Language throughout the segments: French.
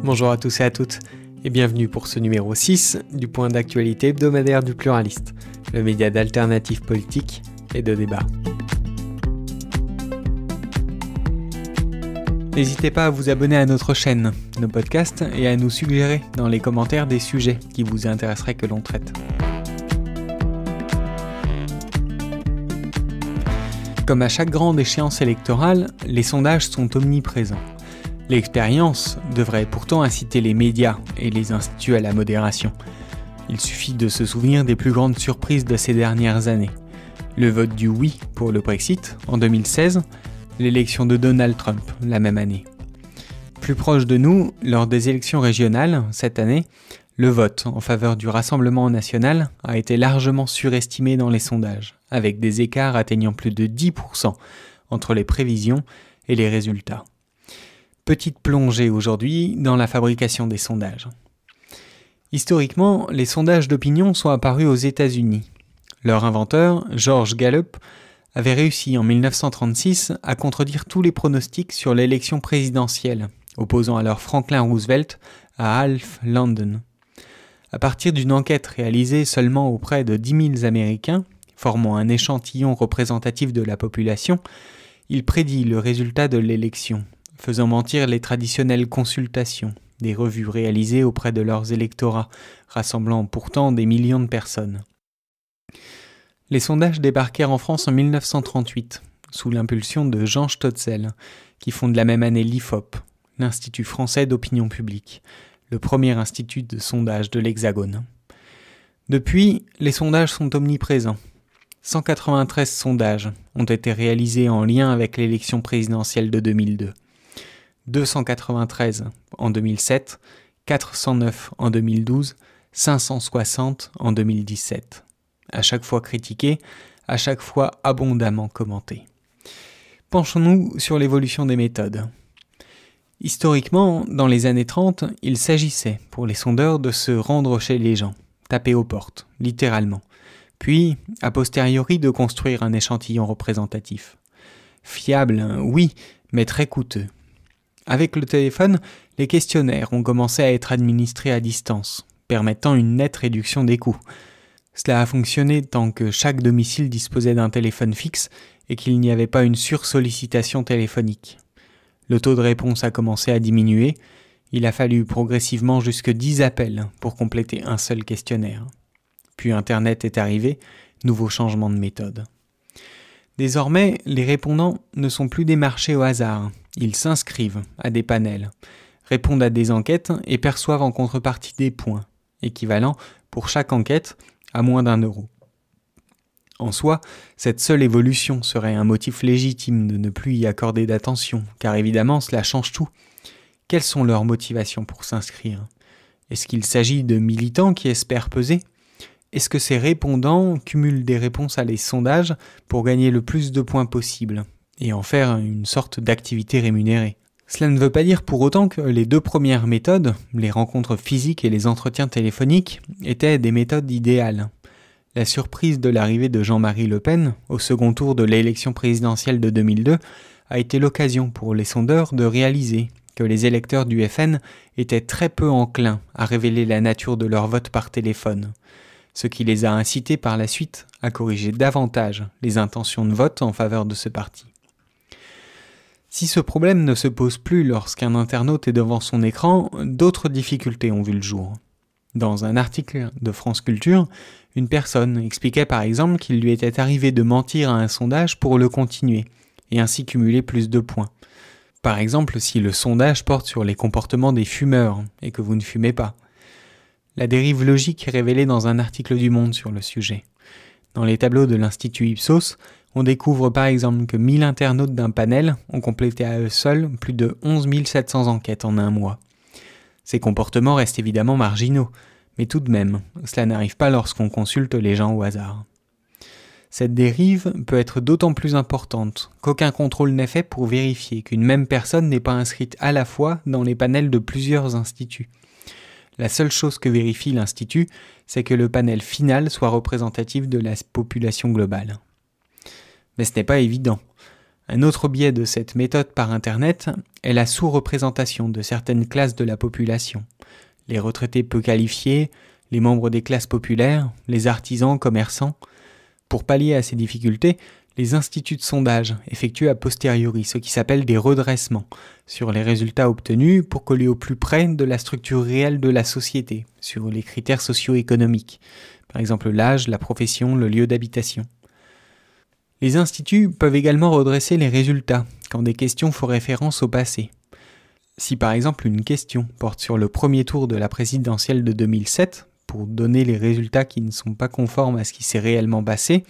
Bonjour à tous et à toutes, et bienvenue pour ce numéro 6 du point d'actualité hebdomadaire du Pluraliste, le média d'alternative politique et de débat. N'hésitez pas à vous abonner à notre chaîne, nos podcasts, et à nous suggérer dans les commentaires des sujets qui vous intéresseraient que l'on traite. Comme à chaque grande échéance électorale, les sondages sont omniprésents. L'expérience devrait pourtant inciter les médias et les instituts à la modération. Il suffit de se souvenir des plus grandes surprises de ces dernières années. Le vote du oui pour le Brexit en 2016, l'élection de Donald Trump la même année. Plus proche de nous, lors des élections régionales cette année, le vote en faveur du Rassemblement national a été largement surestimé dans les sondages, avec des écarts atteignant plus de 10% entre les prévisions et les résultats. Petite plongée aujourd'hui dans la fabrication des sondages. Historiquement, les sondages d'opinion sont apparus aux États-Unis. Leur inventeur, George Gallup, avait réussi en 1936 à contredire tous les pronostics sur l'élection présidentielle, opposant alors Franklin Roosevelt à Alf Landon. À partir d'une enquête réalisée seulement auprès de 10 000 Américains, formant un échantillon représentatif de la population, il prédit le résultat de l'élection, faisant mentir les traditionnelles consultations, des revues réalisées auprès de leurs électorats, rassemblant pourtant des millions de personnes. Les sondages débarquèrent en France en 1938, sous l'impulsion de Jean Stotzel, qui fonde la même année l'IFOP, l'Institut français d'opinion publique, le premier institut de sondage de l'Hexagone. Depuis, les sondages sont omniprésents. 193 sondages ont été réalisés en lien avec l'élection présidentielle de 2002. 293 en 2007, 409 en 2012, 560 en 2017. À chaque fois critiqués, à chaque fois abondamment commentés. Penchons-nous sur l'évolution des méthodes. Historiquement, dans les années 30, il s'agissait pour les sondeurs de se rendre chez les gens, taper aux portes, littéralement, puis, a posteriori, de construire un échantillon représentatif. Fiable, oui, mais très coûteux. Avec le téléphone, les questionnaires ont commencé à être administrés à distance, permettant une nette réduction des coûts. Cela a fonctionné tant que chaque domicile disposait d'un téléphone fixe et qu'il n'y avait pas une sursollicitation téléphonique. Le taux de réponse a commencé à diminuer, il a fallu progressivement jusque 10 appels pour compléter un seul questionnaire. Puis Internet est arrivé, nouveau changement de méthode. Désormais, les répondants ne sont plus démarchés au hasard, ils s'inscrivent à des panels, répondent à des enquêtes et perçoivent en contrepartie des points, équivalents pour chaque enquête à moins d'€1. En soi, cette seule évolution serait un motif légitime de ne plus y accorder d'attention, car évidemment cela change tout. Quelles sont leurs motivations pour s'inscrire ? Est-ce qu'il s'agit de militants qui espèrent peser ? Est-ce que ces répondants cumulent des réponses à les sondages pour gagner le plus de points possible et en faire une sorte d'activité rémunérée ? Cela ne veut pas dire pour autant que les deux premières méthodes, les rencontres physiques et les entretiens téléphoniques, étaient des méthodes idéales. La surprise de l'arrivée de Jean-Marie Le Pen au second tour de l'élection présidentielle de 2002 a été l'occasion pour les sondeurs de réaliser que les électeurs du FN étaient très peu enclins à révéler la nature de leur vote par téléphone, ce qui les a incités par la suite à corriger davantage les intentions de vote en faveur de ce parti. Si ce problème ne se pose plus lorsqu'un internaute est devant son écran, d'autres difficultés ont vu le jour. Dans un article de France Culture, une personne expliquait par exemple qu'il lui était arrivé de mentir à un sondage pour le continuer, et ainsi cumuler plus de points. Par exemple, si le sondage porte sur les comportements des fumeurs, et que vous ne fumez pas. La dérive logique est révélée dans un article du Monde sur le sujet. Dans les tableaux de l'Institut Ipsos, on découvre par exemple que 1000 internautes d'un panel ont complété à eux seuls plus de 11 700 enquêtes en un mois. Ces comportements restent évidemment marginaux, mais tout de même, cela n'arrive pas lorsqu'on consulte les gens au hasard. Cette dérive peut être d'autant plus importante qu'aucun contrôle n'est fait pour vérifier qu'une même personne n'est pas inscrite à la fois dans les panels de plusieurs instituts. La seule chose que vérifie l'Institut, c'est que le panel final soit représentatif de la population globale. Mais ce n'est pas évident. Un autre biais de cette méthode par Internet est la sous-représentation de certaines classes de la population. Les retraités peu qualifiés, les membres des classes populaires, les artisans, commerçants. Pour pallier à ces difficultés, les instituts de sondage effectuent a posteriori ce qui s'appelle des redressements sur les résultats obtenus pour coller au plus près de la structure réelle de la société, sur les critères socio-économiques, par exemple l'âge, la profession, le lieu d'habitation. Les instituts peuvent également redresser les résultats quand des questions font référence au passé. Si par exemple une question porte sur le premier tour de la présidentielle de 2007, pour donner les résultats qui ne sont pas conformes à ce qui s'est réellement passé,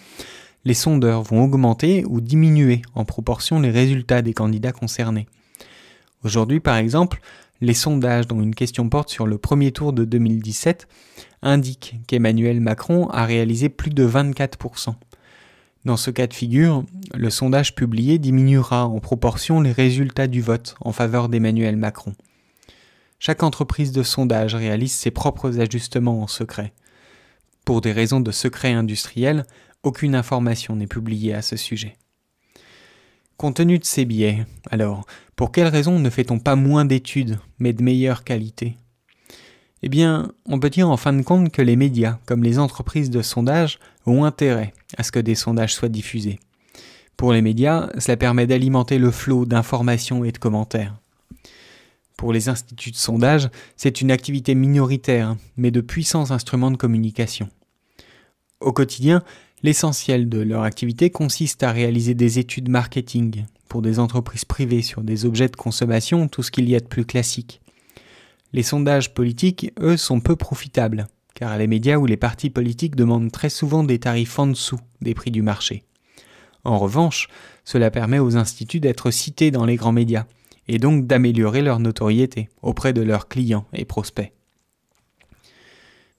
les sondeurs vont augmenter ou diminuer en proportion les résultats des candidats concernés. Aujourd'hui, par exemple, les sondages dont une question porte sur le premier tour de 2017 indiquent qu'Emmanuel Macron a réalisé plus de 24%. Dans ce cas de figure, le sondage publié diminuera en proportion les résultats du vote en faveur d'Emmanuel Macron. Chaque entreprise de sondage réalise ses propres ajustements en secret. Pour des raisons de secret industriel, aucune information n'est publiée à ce sujet. Compte tenu de ces biais, alors, pour quelles raisons ne fait-on pas moins d'études, mais de meilleure qualité ? Eh bien, on peut dire en fin de compte que les médias, comme les entreprises de sondage, ont intérêt à ce que des sondages soient diffusés. Pour les médias, cela permet d'alimenter le flot d'informations et de commentaires. Pour les instituts de sondage, c'est une activité minoritaire, mais de puissants instruments de communication. Au quotidien, l'essentiel de leur activité consiste à réaliser des études marketing pour des entreprises privées sur des objets de consommation, tout ce qu'il y a de plus classique. Les sondages politiques, eux, sont peu profitables, car les médias ou les partis politiques demandent très souvent des tarifs en dessous des prix du marché. En revanche, cela permet aux instituts d'être cités dans les grands médias, et donc d'améliorer leur notoriété auprès de leurs clients et prospects.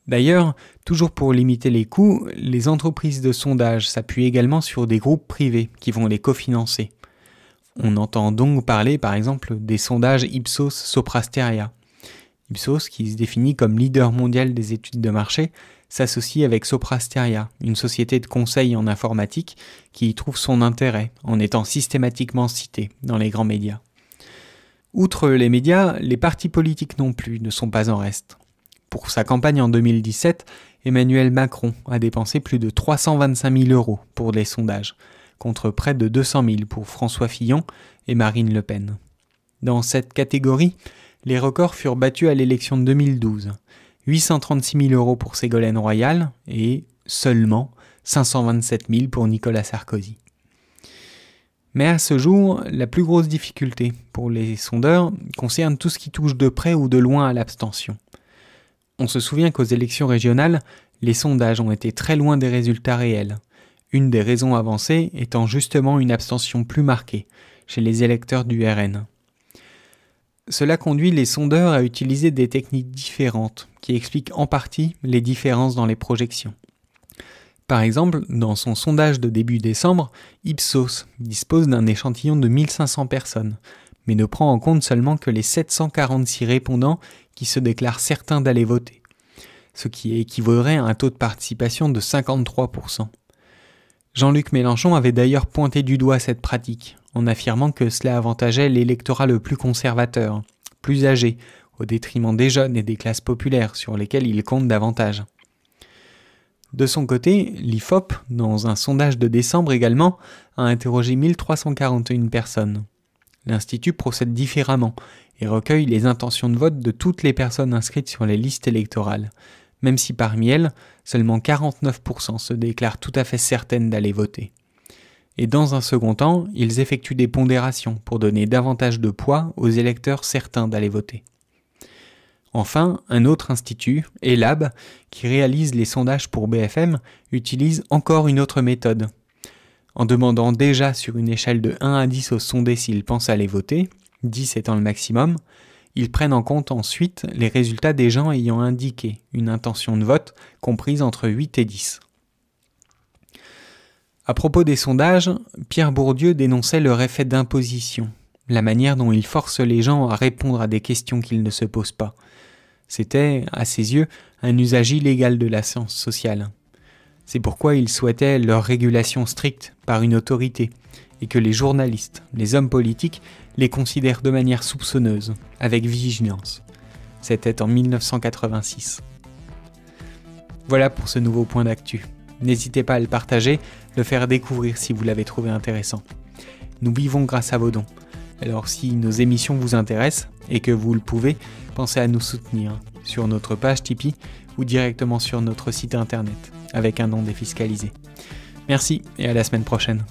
D'ailleurs, toujours pour limiter les coûts, les entreprises de sondage s'appuient également sur des groupes privés qui vont les cofinancer. On entend donc parler par exemple des sondages Ipsos-Sopra Steria. Ipsos, qui se définit comme leader mondial des études de marché, s'associe avec Sopra Steria, une société de conseil en informatique qui y trouve son intérêt en étant systématiquement citée dans les grands médias. Outre les médias, les partis politiques non plus ne sont pas en reste. Pour sa campagne en 2017, Emmanuel Macron a dépensé plus de 325 000 € pour les sondages, contre près de 200 000 pour François Fillon et Marine Le Pen. Dans cette catégorie, les records furent battus à l'élection de 2012, 836 000 € pour Ségolène Royal et seulement 527 000 pour Nicolas Sarkozy. Mais à ce jour, la plus grosse difficulté pour les sondeurs concerne tout ce qui touche de près ou de loin à l'abstention. On se souvient qu'aux élections régionales, les sondages ont été très loin des résultats réels, une des raisons avancées étant justement une abstention plus marquée chez les électeurs du RN. Cela conduit les sondeurs à utiliser des techniques différentes qui expliquent en partie les différences dans les projections. Par exemple, dans son sondage de début décembre, Ipsos dispose d'un échantillon de 1500 personnes, mais ne prend en compte seulement que les 746 répondants qui se déclarent certains d'aller voter, ce qui équivaudrait à un taux de participation de 53%. Jean-Luc Mélenchon avait d'ailleurs pointé du doigt cette pratique, en affirmant que cela avantageait l'électorat le plus conservateur, plus âgé, au détriment des jeunes et des classes populaires sur lesquelles il compte davantage. De son côté, l'IFOP, dans un sondage de décembre également, a interrogé 1341 personnes. L'Institut procède différemment et recueille les intentions de vote de toutes les personnes inscrites sur les listes électorales, même si parmi elles, seulement 49% se déclarent tout à fait certaines d'aller voter. Et dans un second temps, ils effectuent des pondérations pour donner davantage de poids aux électeurs certains d'aller voter. Enfin, un autre institut, ELAB, qui réalise les sondages pour BFM, utilise encore une autre méthode. En demandant déjà sur une échelle de 1 à 10 aux sondés s'ils pensent aller voter, 10 étant le maximum, ils prennent en compte ensuite les résultats des gens ayant indiqué une intention de vote comprise entre 8 et 10. À propos des sondages, Pierre Bourdieu dénonçait leur effet d'imposition, la manière dont ils forcent les gens à répondre à des questions qu'ils ne se posent pas. C'était, à ses yeux, un usage illégal de la science sociale. C'est pourquoi il souhaitait leur régulation stricte par une autorité, et que les journalistes, les hommes politiques, les considèrent de manière soupçonneuse, avec vigilance. C'était en 1986. Voilà pour ce nouveau point d'actu. N'hésitez pas à le partager, le faire découvrir si vous l'avez trouvé intéressant. Nous vivons grâce à vos dons. Alors si nos émissions vous intéressent et que vous le pouvez, pensez à nous soutenir sur notre page Tipeee ou directement sur notre site internet avec un don défiscalisé. Merci et à la semaine prochaine.